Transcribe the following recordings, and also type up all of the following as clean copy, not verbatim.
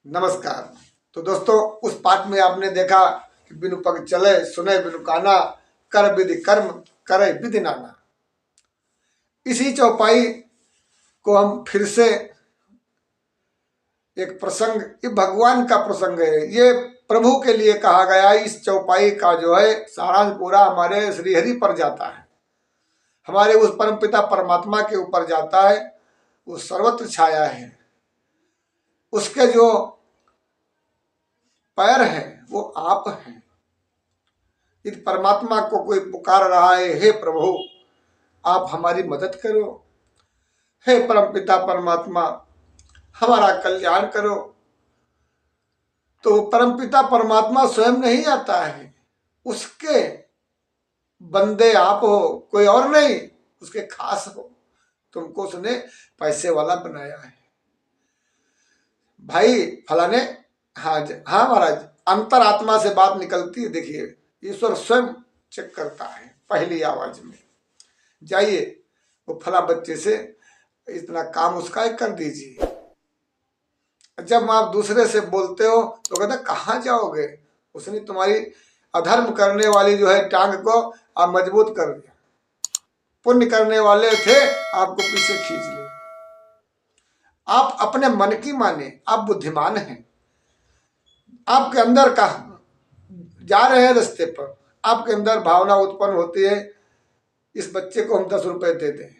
नमस्कार। तो दोस्तों, उस पाठ में आपने देखा कि बिनु पग चले सुने बिनु काना, कर विधि कर्म करे विधि नाना। इसी चौपाई को हम फिर से एक प्रसंग, ये भगवान का प्रसंग है, ये प्रभु के लिए कहा गया। इस चौपाई का जो है सारांश पूरा हमारे श्रीहरि पर जाता है, हमारे उस परमपिता परमात्मा के ऊपर जाता है। वो सर्वत्र छाया है, उसके जो पैर है वो आप हैं। इस परमात्मा को कोई पुकार रहा है, हे प्रभु आप हमारी मदद करो, हे परमपिता परमात्मा हमारा कल्याण करो। तो परमपिता परमात्मा स्वयं नहीं आता है, उसके बंदे आप हो, कोई और नहीं, उसके खास हो। तुमको उसने पैसे वाला बनाया है भाई फलाने। हाँ हाँ महाराज, अंतरात्मा से बात निकलती है। देखिए, ईश्वर स्वयं चेक करता है पहली आवाज में, जाइए वो फला बच्चे से इतना काम उसका कर दीजिए। जब आप दूसरे से बोलते हो तो कहते कहाँ जाओगे, उसने तुम्हारी अधर्म करने वाली जो है टांग को आप मजबूत कर दिया। पुण्य करने वाले थे, आपको पीछे खींच लिया। आप अपने मन की माने, आप बुद्धिमान हैं। आपके अंदर का जा रहे हैं रास्ते पर, आपके अंदर भावना उत्पन्न होती है इस बच्चे को हम 10 रुपए दे दें,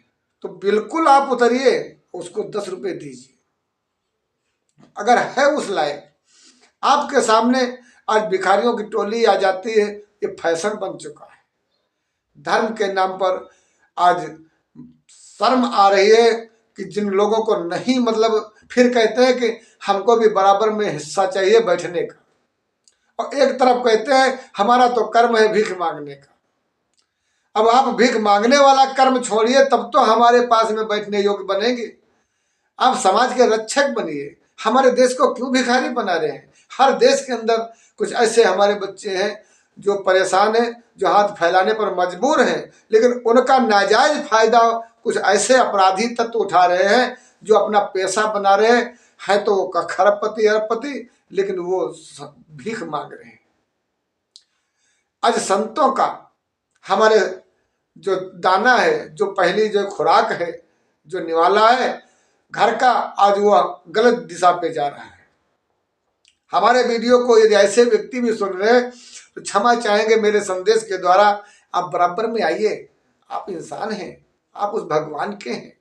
तो बिल्कुल आप उतरिए, उसको 10 रुपए दीजिए। अगर है उस लायक, आपके सामने आज भिखारियों की टोली आ जाती है, ये फैशन बन चुका है। धर्म के नाम पर आज शर्म आ रही है कि जिन लोगों को नहीं, मतलब फिर कहते हैं कि हमको भी बराबर में हिस्सा चाहिए बैठने का, और एक तरफ कहते हैं हमारा तो कर्म है भीख मांगने का। अब आप भीख मांगने वाला कर्म छोड़िए, तब तो हमारे पास में बैठने योग्य बनेंगे। आप समाज के रक्षक बनिए। हमारे देश को क्यों भिखारी बना रहे हैं? हर देश के अंदर कुछ ऐसे हमारे बच्चे हैं जो परेशान हैं, जो हाथ फैलाने पर मजबूर हैं, लेकिन उनका नाजायज फायदा कुछ ऐसे अपराधी तत्व उठा रहे हैं जो अपना पैसा बना रहे हैं। तो वो खरबपति अरबपति, लेकिन वो भीख मांग रहे हैं। आज संतों का, हमारे जो दाना है, जो पहली जो खुराक है, जो निवाला है घर का, आज वह गलत दिशा पे जा रहा है। हमारे वीडियो को यदि ऐसे व्यक्ति भी सुन रहे हैं तो क्षमा चाहेंगे मेरे संदेश के द्वारा। आप बराबर में आइए, आप इंसान हैं, आप उस भगवान के हैं,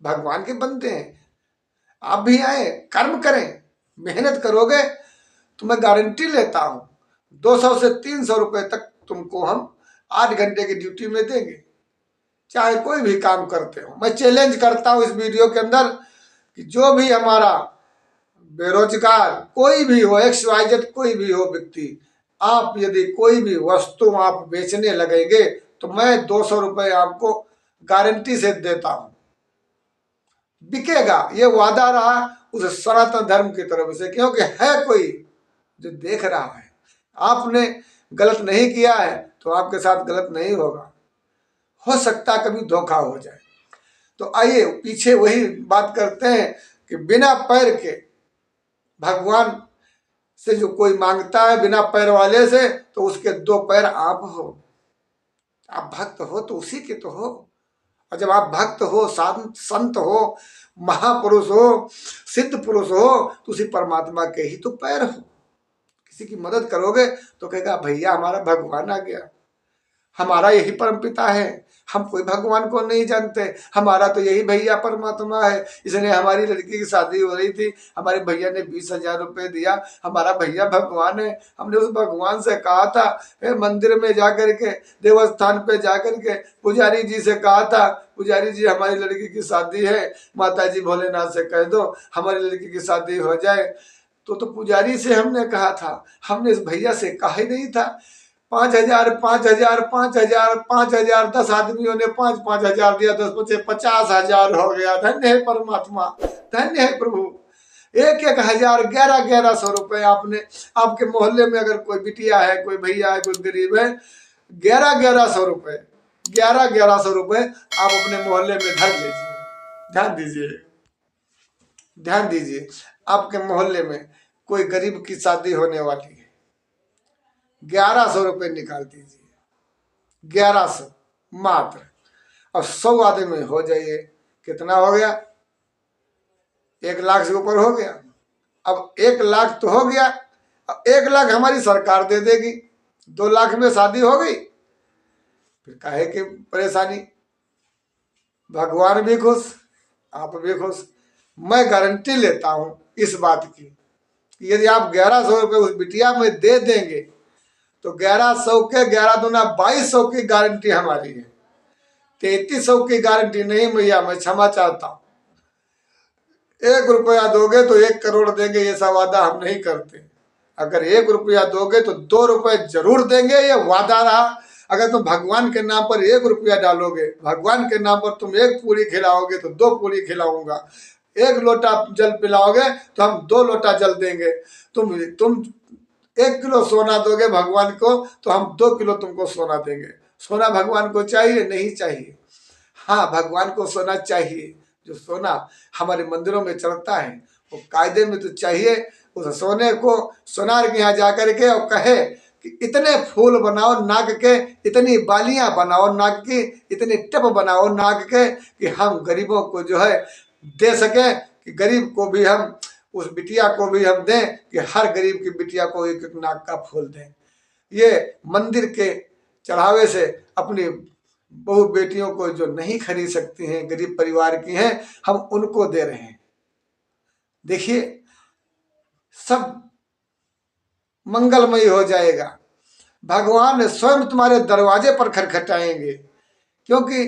भगवान के बंदे हैं। आप भी आए, कर्म करें, मेहनत करोगे तो मैं गारंटी लेता हूं 200 से 300 रुपए तक तुमको हम 8 घंटे की ड्यूटी में देंगे, चाहे कोई भी काम करते हो। मैं चैलेंज करता हूं इस वीडियो के अंदर कि जो भी हमारा बेरोजगार कोई भी हो, XYZ कोई भी हो व्यक्ति, आप यदि कोई भी वस्तु आप बेचने लगेंगे तो मैं 200 रुपए आपको गारंटी से देता हूं, बिकेगा। ये वादा रहा उस सनातन धर्म की तरफ से, क्योंकि है कोई जो देख रहा है। आपने गलत नहीं किया है तो आपके साथ गलत नहीं होगा, हो सकता कभी धोखा हो जाए। तो आइए पीछे वही बात करते हैं कि बिना पैर के भगवान से जो कोई मांगता है, बिना पैर वाले से, तो उसके 2 पैर आप हो। आप भक्त हो तो उसी के तो हो। और जब आप भक्त हो, संत हो, महापुरुष हो, सिद्ध पुरुष हो, तो उसी परमात्मा के ही तो पैर हो। किसी की मदद करोगे तो कहेगा भैया हमारा भगवान आ गया, हमारा यही परमपिता है, हम कोई भगवान को नहीं जानते, हमारा तो यही भैया परमात्मा है। इसने हमारी लड़की की शादी हो रही थी, हमारे भैया ने 20,000 रुपये दिया, हमारा भैया भगवान है। हमने उस भगवान से कहा था, मंदिर में जाकर के, देवस्थान पे जाकर के पुजारी जी से कहा था, पुजारी जी हमारी लड़की की शादी है, माता जी भोलेनाथ से कह दो हमारी लड़की की शादी हो जाए। तो पुजारी से हमने कहा था, हमने इस भैया से कहा ही नहीं था। 5,000 5,000 5,000 5,000 10 आदमियों ने 5,000 दिया, 10 बचे 50,000 हो गया। धन्य है परमात्मा, धन्य है प्रभु। 1,000 1,100 रुपए आपने, आपके मोहल्ले में अगर कोई बिटिया है, कोई भैया है, कोई गरीब है, 1,100 रुपए 1,100 रुपए आप अपने मोहल्ले में धर लीजिए। ध्यान दीजिए, ध्यान दीजिए। आपके मोहल्ले में कोई गरीब की शादी होने वाली है, 1100 रुपये निकाल दीजिए, 1100 मात्र, और 100 आदमी हो जाइए, कितना हो गया? 1 लाख से ऊपर हो गया। अब 1 लाख तो हो गया, अब 1 लाख हमारी सरकार दे देगी, 2 लाख में शादी हो गई, फिर काहे की परेशानी? भगवान भी खुश, आप भी खुश। मैं गारंटी लेता हूं इस बात की, यदि आप 1100 रुपये उस बिटिया में दे देंगे तो 1100 के 11 दूना 2200 की गारंटी हमारी है। 3300 की गारंटी नहीं भैया, मैं क्षमा चाहता हूँ। 1 रुपया दोगे तो 1 करोड़ देंगे, ये सब वादा हम नहीं करते। अगर 1 रुपया दोगे तो 2 रुपये जरूर देंगे, ये वादा रहा। अगर तुम भगवान के नाम पर 1 रुपया डालोगे, भगवान के नाम पर तुम 1 पूरी खिलाओगे तो 2 पूरी खिलाऊंगा, 1 लोटा जल पिलाओगे तो हम 2 लोटा जल देंगे, तुम 1 किलो सोना दोगे भगवान को तो हम 2 किलो तुमको सोना देंगे। सोना भगवान को चाहिए? नहीं चाहिए। हाँ, भगवान को सोना चाहिए। जो सोना हमारे मंदिरों में चढ़ता है वो कायदे में तो चाहिए। उस सोने को सोनार के यहाँ जाकर के और कहे कि इतने फूल बनाओ नाक के, इतनी बालियां बनाओ नाक की, इतनी टिप बनाओ नाक के कि हम गरीबों को जो है दे सके, कि गरीब को भी हम, उस बिटिया को भी हम दें, कि हर गरीब की बिटिया को 1-1 नाक का फूल दें। ये मंदिर के चढ़ावे से अपनी बहु बेटियों को जो नहीं खरीद सकती हैं, गरीब परिवार की हैं, हम उनको दे रहे हैं। देखिए, सब मंगलमय हो जाएगा। भगवान स्वयं तुम्हारे दरवाजे पर खटखटाएंगे, क्योंकि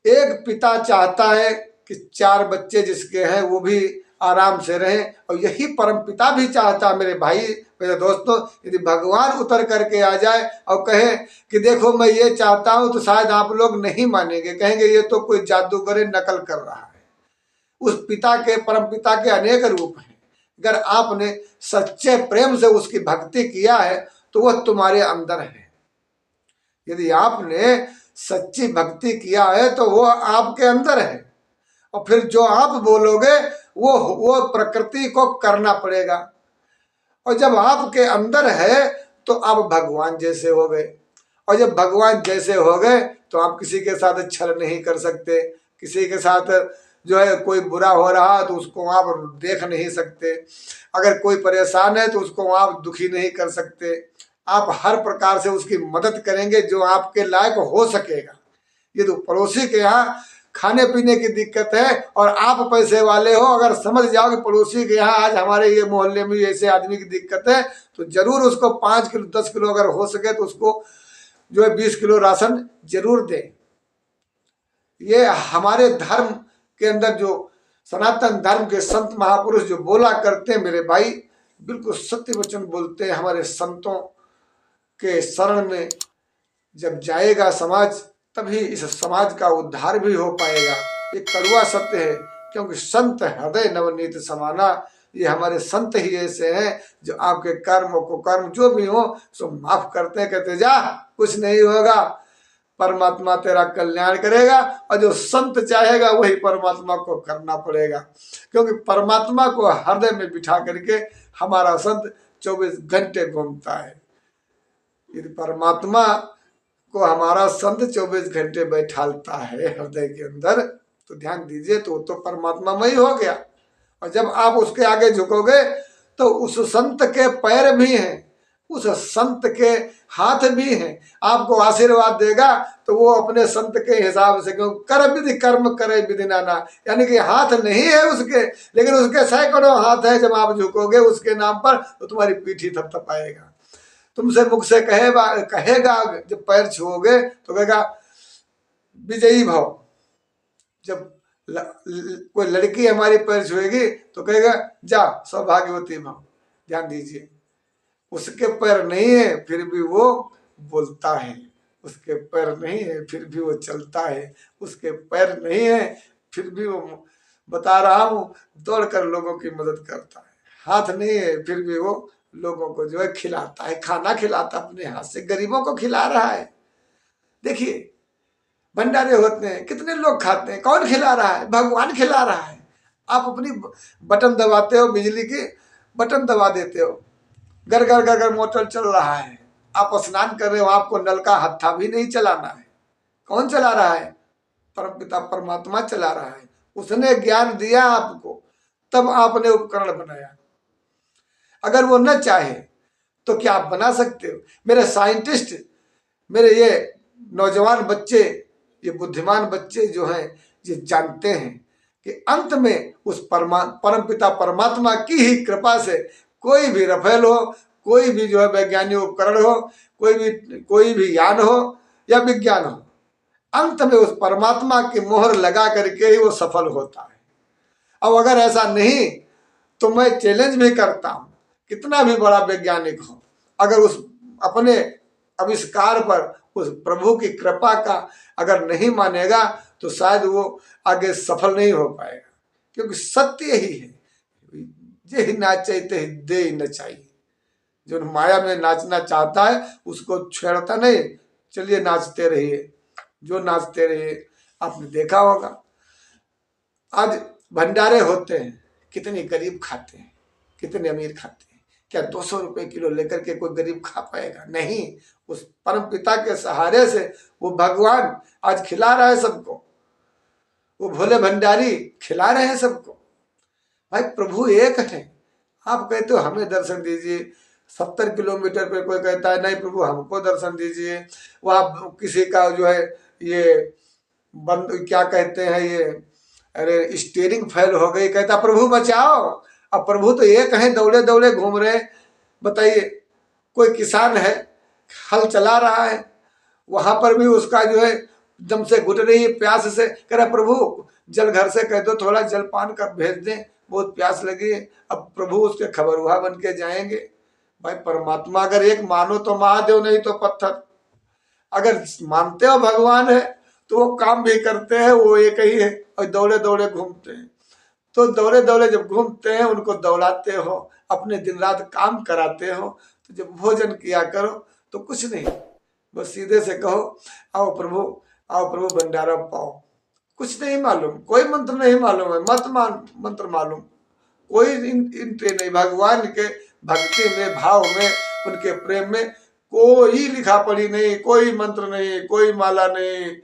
एक पिता चाहता है कि 4 बच्चे जिसके हैं वो भी आराम से रहें, और यही परम पिता भी चाहता। मेरे भाई, मेरे दोस्तों, यदि भगवान उतर करके आ जाए और कहे कि देखो मैं ये चाहता हूं, तो शायद आप लोग नहीं मानेंगे, कहेंगे ये तो कोई जादूगर नकल कर रहा है। उस पिता के, परम पिता के अनेक रूप हैं। अगर आपने सच्चे प्रेम से उसकी भक्ति किया है तो वह तुम्हारे अंदर है। यदि आपने सच्ची भक्ति किया है तो वो आपके अंदर है, और फिर जो आप बोलोगे वो प्रकृति को करना पड़ेगा। और जब आपके अंदर है तो आप भगवान जैसे हो गए, और जब भगवान जैसे हो गए तो आप किसी के साथ छल नहीं कर सकते, किसी के साथ जो है कोई बुरा हो रहा तो उसको आप देख नहीं सकते, अगर कोई परेशान है तो उसको आप दुखी नहीं कर सकते। आप हर प्रकार से उसकी मदद करेंगे जो आपके लायक हो सकेगा। ये तो पड़ोसी के यहाँ खाने पीने की दिक्कत है और आप पैसे वाले हो, अगर समझ जाओ कि पड़ोसी के यहाँ आज हमारे ये मोहल्ले में ऐसे आदमी की दिक्कत है, तो जरूर उसको 5 किलो 10 किलो अगर हो सके तो उसको जो है 20 किलो राशन जरूर दें। ये हमारे धर्म के अंदर जो सनातन धर्म के संत महापुरुष जो बोला करते हैं मेरे भाई, बिल्कुल सत्य वचन बोलते हैं। हमारे संतों के शरण में जब जाएगा समाज, तभी इस समाज का उद्धार भी हो पाएगा। ये कड़वा सत्य है, क्योंकि संत हृदय नवनीत समाना, ये हमारे संत ही ऐसे हैं जो आपके कर्मों को, कर्म जो भी हो सो माफ करते हैं, कहते जा कुछ नहीं होगा, परमात्मा तेरा कल्याण करेगा। और जो संत चाहेगा वही परमात्मा को करना पड़ेगा, क्योंकि परमात्मा को हृदय में बिठा करके हमारा संत 24 घंटे घूमता है। यदि परमात्मा को हमारा संत 24 घंटे बैठालता है हृदय के अंदर, तो ध्यान दीजिए, तो परमात्मा में ही हो गया। और जब आप उसके आगे झुकोगे तो उस संत के पैर भी हैं, उस संत के हाथ भी हैं, आपको आशीर्वाद देगा तो वो अपने संत के हिसाब से, क्यों कर विधि कर्म करे विधि नाना, यानी कि हाथ नहीं है उसके, लेकिन उसके सैकड़ों हाथ है। जब आप झुकोगे उसके नाम पर तो तुम्हारी पीठी थपथपाएगा, तुमसे मुख से कहेगा, जब पैर छुओगे तो कहेगा विजयी भव। जब कोई लड़की हमारी पैर छुएगी तो कहेगा जा सौभाग्यवती भव। ध्यान दीजिए, उसके पैर नहीं है फिर भी वो बोलता है, उसके पैर नहीं है फिर भी वो चलता है, उसके पैर नहीं है फिर भी वो, बता रहा हूं, दौड़कर लोगों की मदद करता है। हाथ नहीं है फिर भी वो लोगों को जो है खिलाता है, खाना खिलाता, अपने हाथ से गरीबों को खिला रहा है। देखिए भंडारे होते हैं, कितने लोग खाते हैं, कौन खिला रहा है? भगवान खिला रहा है। आप अपनी बटन दबाते हो, बिजली की बटन दबा देते हो, घर घर घर घर मोटर चल रहा है, आप स्नान कर रहे हो, आपको नल का हत्था भी नहीं चलाना है। कौन चला रहा है? परमपिता परमात्मा चला रहा है। उसने ज्ञान दिया आपको, तब आपने उपकरण बनाया। अगर वो न चाहे तो क्या आप बना सकते हो? मेरे साइंटिस्ट, मेरे ये नौजवान बच्चे, ये बुद्धिमान बच्चे जो हैं, ये जानते हैं कि अंत में उस परमपिता परमात्मा की ही कृपा से कोई भी रफेल हो, कोई भी जो है वैज्ञानिक उपकरण हो, कोई भी यान हो या विज्ञान हो, अंत में उस परमात्मा की मोहर लगा करके ही वो सफल होता है। अब अगर ऐसा नहीं तो मैं चैलेंज भी करता हूं, कितना भी बड़ा वैज्ञानिक हो, अगर उस अपने आविष्कार पर उस प्रभु की कृपा का अगर नहीं मानेगा तो शायद वो आगे सफल नहीं हो पाएगा। क्योंकि सत्य यही है, जे ही नाचे ते दे न चाहिए। जो माया में नाचना चाहता है उसको छेड़ता नहीं, चलिए नाचते रहिए, जो नाचते रहिए। आपने देखा होगा आज भंडारे होते हैं, कितने गरीब खाते हैं, कितने अमीर खाते हैं। क्या 200 रुपए किलो लेकर के कोई गरीब खा पाएगा? नहीं। उस परम पिता के सहारे से वो भगवान आज खिला रहा है सबको, वो भोले भंडारी खिला रहे हैं सबको। भाई प्रभु एक है। आप कहते हो हमें दर्शन दीजिए, 70 किलोमीटर पे कोई कहता है नहीं प्रभु हमको दर्शन दीजिए। वहां किसी का जो है ये बंद क्या कहते हैं ये, अरे स्टीयरिंग फेल हो गई, कहता प्रभु बचाओ। अब प्रभु तो एक है, दौड़े दौड़े घूम रहे। बताइए, कोई किसान है, हल चला रहा है, वहां पर भी उसका जो है दम से घुट रही है प्यास से, कह रहा प्रभु जल घर से कह दो थोड़ा जल पान कर भेज दें, बहुत प्यास लगी है। अब प्रभु उसके खबरुआ बन के जाएंगे। भाई परमात्मा अगर एक मानो तो महादेव, नहीं तो पत्थर। अगर मानते हो भगवान है तो वो काम भी करते हैं, वो एक ही है, और दौड़े दौड़े घूमते हैं। तो दौड़े दौड़े जब घूमते हैं उनको दौड़ाते हो, अपने दिन रात काम कराते हो, तो जब भोजन किया करो तो कुछ नहीं, बस सीधे से कहो आओ प्रभु भंडारा पाओ। कुछ नहीं मालूम, कोई मंत्र नहीं मालूम है, मत मान मंत्र मालूम, कोई इंट्री नहीं। भगवान के भक्ति में, भाव में, उनके प्रेम में कोई लिखा पढ़ी नहीं, कोई मंत्र नहीं, कोई माला नहीं,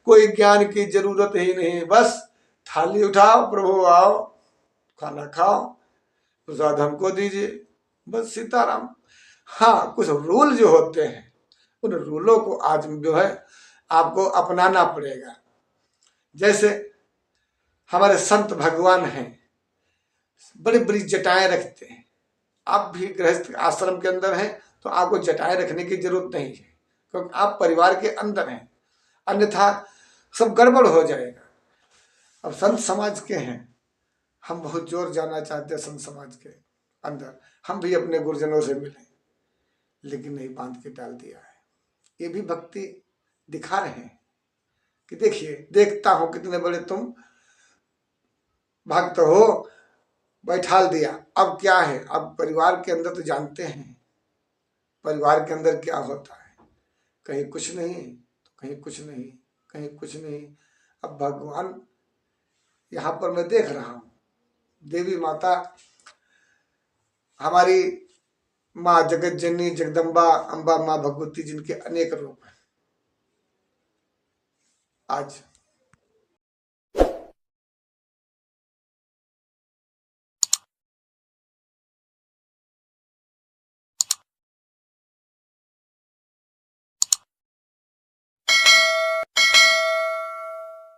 कोई ज्ञान की जरूरत ही नहीं। बस थाली उठाओ, प्रभु आओ, खाना खाओ, प्रसाद हमको दीजिए, बस सीताराम। हाँ, कुछ रूल जो होते हैं उन रूलों को आज जो है आपको अपनाना पड़ेगा। जैसे हमारे संत भगवान हैं, बड़ी बड़ी जटाएं रखते हैं। आप भी गृहस्थ आश्रम के अंदर हैं तो आपको जटाएं रखने की जरूरत नहीं है, क्योंकि आप परिवार के अंदर हैं, अन्यथा सब गड़बड़ हो जाएगा। अब संत समाज के हैं, हम बहुत जोर जाना चाहते हैं संत समाज के अंदर, हम भी अपने गुरुजनों से मिले, लेकिन नहीं, बांध के डाल दिया है। ये भी भक्ति दिखा रहे हैं कि देखिए, देखता हूं कितने बड़े तुम भक्त हो, बैठाल दिया। अब क्या है, अब परिवार के अंदर तो जानते हैं परिवार के अंदर क्या होता है, कहीं कुछ नहीं तो कहीं कुछ नहीं, कहीं कुछ नहीं। अब भगवान यहाँ पर मैं देख रहा हूँ, देवी माता हमारी माँ जगत जननी जगदम्बा अम्बा माँ भगवती, जिनके अनेक रूप हैं, आज